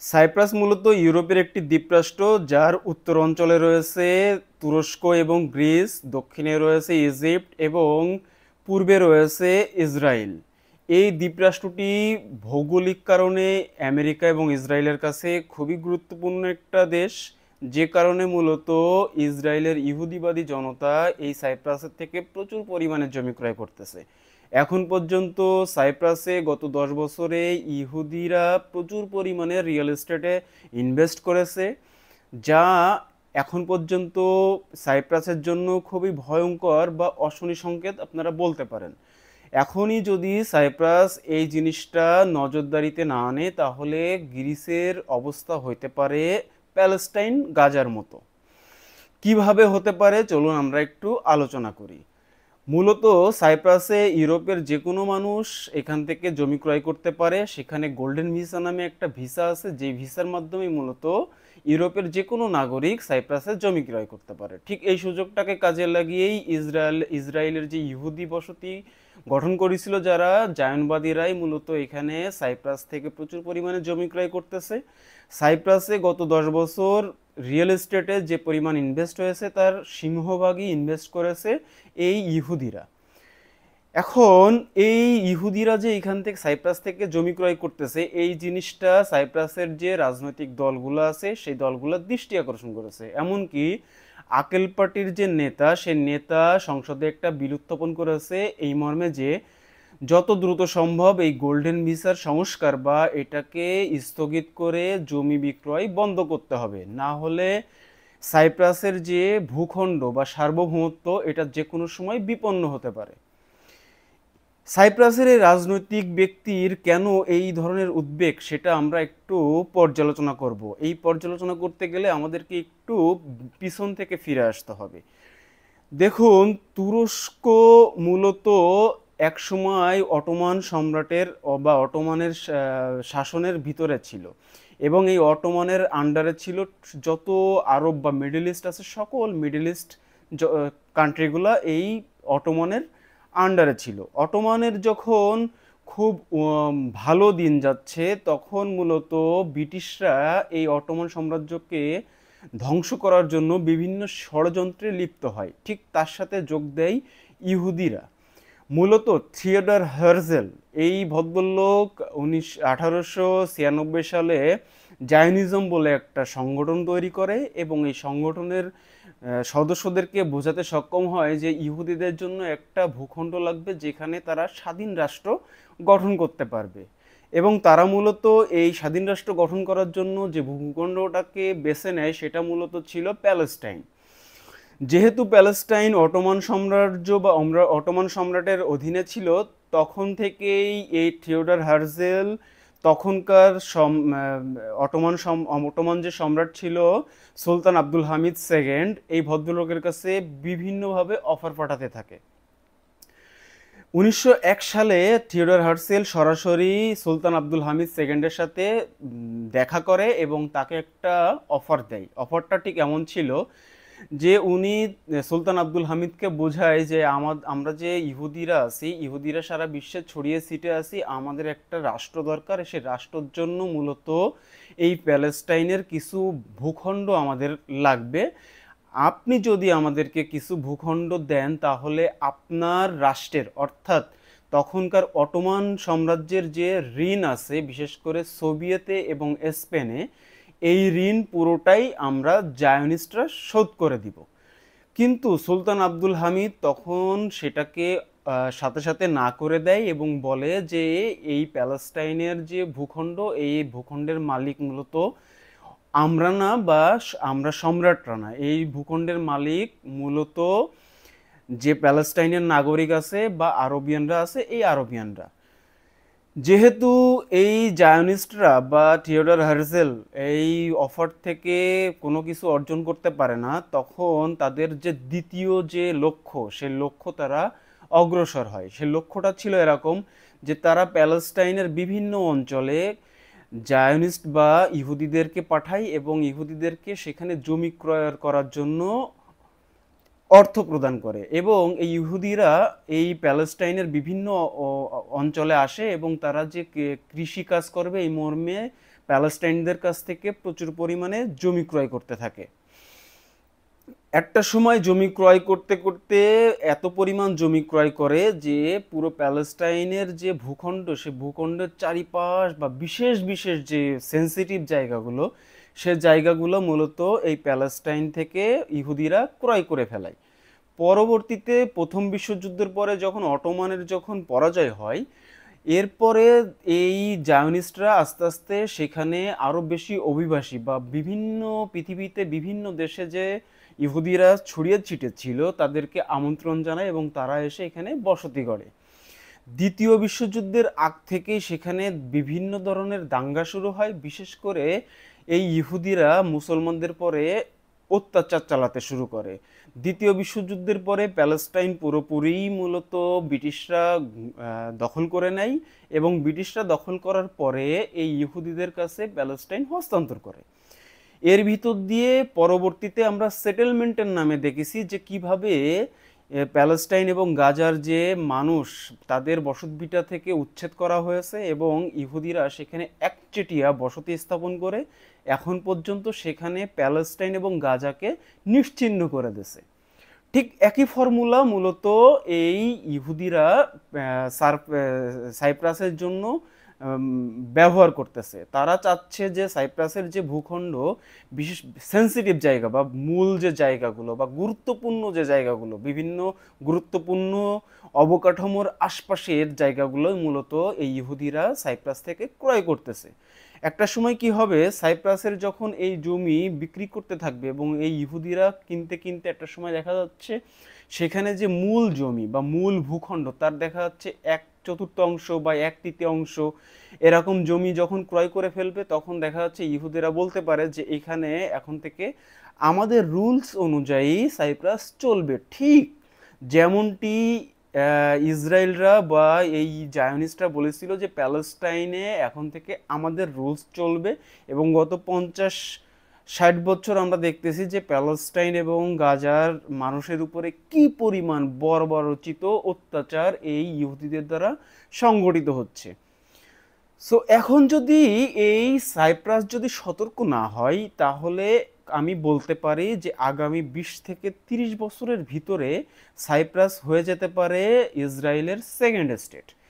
Cypress মূলত ইউরোপের একটি দ্বীপরাষ্ট্র, যার উত্তর অঞ্চলে রয়েছে তুরস্ক এবং গ্রিস, দক্ষিণে রয়েছে ইজিপ্ট এবং পূর্বে রয়েছে ইসরায়েল। এই দ্বীপরাষ্ট্রটি ভৌগোলিক কারণে আমেরিকা এবং ইসরায়েলের কাছে খুবই গুরুত্বপূর্ণ একটা দেশ, যে কারণে মূলত ইসরায়েলের ইহুদিবাদী জনতা এই সাইপ্রাসের থেকে প্রচুর পরিমাণে জমি ক্রয় করতেছে। এখন পর্যন্ত সাইপ্রাসে গত 10 বছরে ইহুদিরা প্রচুর পরিমাণে রিয়েল এস্টেটে ইনভেস্ট করেছে, যা এখন পর্যন্ত সাইপ্রাসের জন্য খুবই ভয়ঙ্কর বা অশনি সংকেত আপনারা বলতে পারেন। এখনই যদি সাইপ্রাস এই জিনিসটা নজরদারিতে না আনে, তাহলে গ্রিসের অবস্থা হইতে পারে প্যালেস্টাইন গাজার মতো। কিভাবে হতে পারে চলুন আমরা একটু আলোচনা করি। মূলত সাইপ্রাসে ইউরোপের যে কোনো মানুষ এখান থেকে জমি ক্রয় করতে পারে। সেখানে গোল্ডেন ভিসা নামে একটা ভিসা আছে, যে ভিসার মাধ্যমে মূলত ইউরোপের যে কোনো নাগরিক সাইপ্রাসে জমি ক্রয় করতে পারে। ঠিক এই সুযোগটাকে কাজে লাগিয়েই ইসরায়েলের যে ইহুদি বসতি গঠন করেছিল যারা জায়নবাদীরাই মূলত এখানে সাইপ্রাস থেকে প্রচুর পরিমাণে জমি ক্রয় করতেছে। সাইপ্রাসে গত 10 বছর রিয়েল এস্টেটে যে পরিমাণ ইনভেস্ট হয়েছে তার সিংহভাগই ইনভেস্ট করেছে এই ইহুদিরা। এখন এই ইহুদিরা যে এখান থেকে সাইপ্রাস থেকে জমি ক্রয় করতেছে, এই জিনিসটা সাইপ্রাসের যে রাজনৈতিক দলগুলো আছে সেই দলগুলোর দৃষ্টি আকর্ষণ করেছে। এমনকি আকেল পার্টির যে নেতা, সে নেতা সংসদে একটা বিল উত্থাপন করেছে এই মর্মে যে যত দ্রুত সম্ভব এই গোল্ডেন ভিসার সংস্কার বা এটাকে স্থগিত করে জমি বিক্রয় বন্ধ করতে হবে, না হলে সাইপ্রাসের যে ভূখণ্ড বা সার্বভৌমত্ব এটা যে কোনো সময় বিপন্ন হতে পারে। সাইপ্রাসের এই রাজনৈতিক ব্যক্তির কেন এই ধরনের উদ্বেগ, সেটা আমরা একটু পর্যালোচনা করব। এই পর্যালোচনা করতে গেলে আমাদেরকে একটু পিছন থেকে ফিরে আসতে হবে। দেখুন, তুরস্ক মূলত একসময় অটোমান সম্রাটের বা অটোমানের শাসনের ভিতরে ছিল, এবং এই অটোমানের আন্ডারে ছিল যত আরব বা মিডল ইস্ট আছে, সকল মিডল ইস্ট কান্ট্রিগুলো এই অটোমানের আন্ডারে ছিল। অটোমানের যখন খুব ভালো দিন যাচ্ছে, তখন মূলত ব্রিটিশরা এই অটোমান সাম্রাজ্যকে ধ্বংস করার জন্য বিভিন্ন ষড়যন্ত্রে লিপ্ত হয়। ঠিক তার সাথে যোগ দেয় ইহুদিরা। মূলত থিওডর হার্জেল এই ভদ্রলোক 1896 সালে জায়নিজম বলে একটা সংগঠন তৈরি করে, এবং এই সংগঠনের সদস্যদেরকে বোঝাতে সক্ষম হয় যে ইহুদিদের জন্য একটা ভূখণ্ড লাগবে যেখানে তারা স্বাধীন রাষ্ট্র গঠন করতে পারবে। এবং তারা মূলত এই স্বাধীন রাষ্ট্র গঠন করার জন্য যে ভূখণ্ডটাকে বেছে নেয় সেটা মূলত ছিল প্যালেস্টাইন। যেহেতু প্যালেস্টাইন অটোমান সাম্রাজ্য বা অটোমান সম্রাটের অধীনে ছিল, তখন থেকেই এই থিওডর হার্জেল তখনকার অটোমান যে সম্রাট ছিল সুলতান আব্দুল হামিদ সেকেন্ড, এই ভদ্রলোকের কাছে বিভিন্নভাবে অফার পাঠাতে থাকে। 1901 সালে থিওডর হার্জেল সরাসরি সুলতান আব্দুল হামিদ সেকেন্ডের সাথে দেখা করে এবং তাকে একটা অফার দেয়। অফারটা ঠিক এমন ছিল যে উনি সুলতান আব্দুল হামিদকে বোঝায় যে আমরা যে ইহুদিরা আছি, ইহুদিরা সারা বিশ্বে ছড়িয়ে ছিটে আছি, আমাদের একটা রাষ্ট্র দরকার। সেই রাষ্ট্রের জন্য মূলত এই প্যালেস্টাইনের কিছু ভূখণ্ড আমাদের লাগবে। আপনি যদি আমাদেরকে কিছু ভূখণ্ড দেন, তাহলে আপনার রাষ্ট্রের, অর্থাৎ তখনকার অটোমান সাম্রাজ্যের যে ঋণ আছে, বিশেষ করে সোভিয়েতে এবং স্পেনে, এই ঋণ পুরোটাই আমরা জায়নিস্টরা শোধ করে দিব। কিন্তু সুলতান আব্দুল হামিদ তখন সেটাকে সাথে সাথে না করে দেয় এবং বলে যে এই প্যালেস্টাইনের যে ভূখণ্ড, এই ভূখণ্ডের মালিক মূলত আমরা না, বা আমরা সম্রাটরা না, এই ভূখণ্ডের মালিক মূলত যে প্যালেস্টাইনের নাগরিক আছে বা আরবিয়ানরা আছে, এই আরবিয়ানরা। যেহেতু এই জায়নিস্টরা বা থিওডর হার্জেল এই অফার থেকে কোনো কিছু অর্জন করতে পারে না, তখন তাদের যে দ্বিতীয় যে লক্ষ্য, সেই লক্ষ্য তারা অগ্রসর হয়। সেই লক্ষ্যটা ছিল এরকম যে তারা প্যালেস্টাইনের বিভিন্ন অঞ্চলে জায়নিস্ট বা ইহুদিদেরকে পাঠায় এবং ইহুদিদেরকে সেখানে জমি ক্রয় করার জন্য অর্থ প্রদান করে, এবং এই ইহুদিরা এই প্যালেস্টাইনের বিভিন্ন অঞ্চলে আসে এবং তারা যে কৃষি কাজ করবে এই মর্মে প্যালেস্টাইনদের কাছ থেকে প্রচুর পরিমাণে জমি ক্রয় করতে থাকে। একটা সময় জমি ক্রয় করতে করতে এত পরিমাণ জমি ক্রয় করে যে পুরো প্যালেস্টাইনের যে ভূখণ্ড, সে ভূখণ্ডের চারিপাশ বা বিশেষ বিশেষ যে সেন্সিটিভ জায়গাগুলো, সে জায়গাগুলো মূলত এই প্যালেস্টাইন থেকে ইহুদিরা ক্রয় করে ফেলায়। পরবর্তীতে প্রথম বিশ্বযুদ্ধের পরে যখন অটোমানের যখন পরাজয় হয়, এরপরে এই জায়নিস্টরা আস্তে আস্তে সেখানে আরো বেশি অভিবাসী বা বিভিন্ন পৃথিবীতে বিভিন্ন দেশে যে ইহুদিরা ছড়িয়ে ছিটে ছিল তাদেরকে আমন্ত্রণ জানায় এবং তারা এসে এখানে বসতি গড়ে। দ্বিতীয় বিশ্বযুদ্ধের আগ থেকেই সেখানে বিভিন্ন ধরনের দাঙ্গা শুরু হয়, বিশেষ করে এই ইহুদিরা মুসলমানদের পরে অত্যাচার চালাতে শুরু করে। দ্বিতীয় বিশ্বযুদ্ধের পরে প্যালেস্টাইন পুরোপুরি মূলত ব্রিটিশরা দখল করে নেয় এবং ব্রিটিশরা দখল করার পরে এই ইহুদিদের কাছে প্যালেস্টাইন হস্তান্তর করে। এর ভিতর দিয়ে পরবর্তীতে আমরা সেটেলমেন্টের নামে দেখেছি যে কিভাবে প্যালেস্টাইন এবং গাজার যে মানুষ তাদের বসতভিটা থেকে উচ্ছেদ করা হয়েছে এবং ইহুদিরা সেখানে একচেটিয়া বসতি স্থাপন করে এখন পর্যন্ত সেখানে প্যালেস্টাইন এবং গাজাকে নিশ্চিহ্ন করে দিয়েছে। ঠিক একই ফর্মুলা মূলত এই ইহুদিরা সাইপ্রাসের জন্য ব্যবহার করতেছে। তারা চাচ্ছে যে সাইপ্রাসের যে ভূখণ্ড, বিশেষ সেন্সিটিভ জায়গা বা মূল যে জায়গাগুলো বা গুরুত্বপূর্ণ যে জায়গাগুলো, বিভিন্ন গুরুত্বপূর্ণ অবকাঠামোর আশপাশের জায়গাগুলো মূলত এই ইহুদিরা সাইপ্রাস থেকে ক্রয় করতেছে। একটা সময় কি হবে, সাইপ্রাসের যখন এই জমি বিক্রি করতে থাকবে এবং এই ইহুদিরা কিনতে কিনতে একটা সময় দেখা যাচ্ছে সেখানে যে মূল জমি বা মূল ভূখণ্ড তার দেখা যাচ্ছে 1/4 বা 1/3 এরকম জমি যখন ক্রয় করে ফেলবে, তখন দেখা যাচ্ছে ইহুদিরা বলতে পারে যে এখানে এখন থেকে আমাদের রুলস অনুযায়ী সাইপ্রাস চলবে। ঠিক যেমনটি ইসরায়েলরা বা এই জায়নিস্টরা বলেছিল যে প্যালেস্টাইনে এখন থেকে আমাদের রুলস চলবে, এবং গত 50-60 বছর আমরা দেখতেছি যে প্যালেস্টাইন এবং গাজার মানুষের উপরে কি পরিমাণ বর্বরোচিত অত্যাচার এই ইহুদিদের দ্বারা সংগঠিত হচ্ছে। সো এখন যদি এই সাইপ্রাস যদি সতর্ক না হয়, তাহলে আমি বলতে পারি যে আগামী 20 থেকে 30 বছরের ভিতরে সাইপ্রাস হয়ে যেতে পারে ইসরায়েলের সেকেন্ড স্টেট।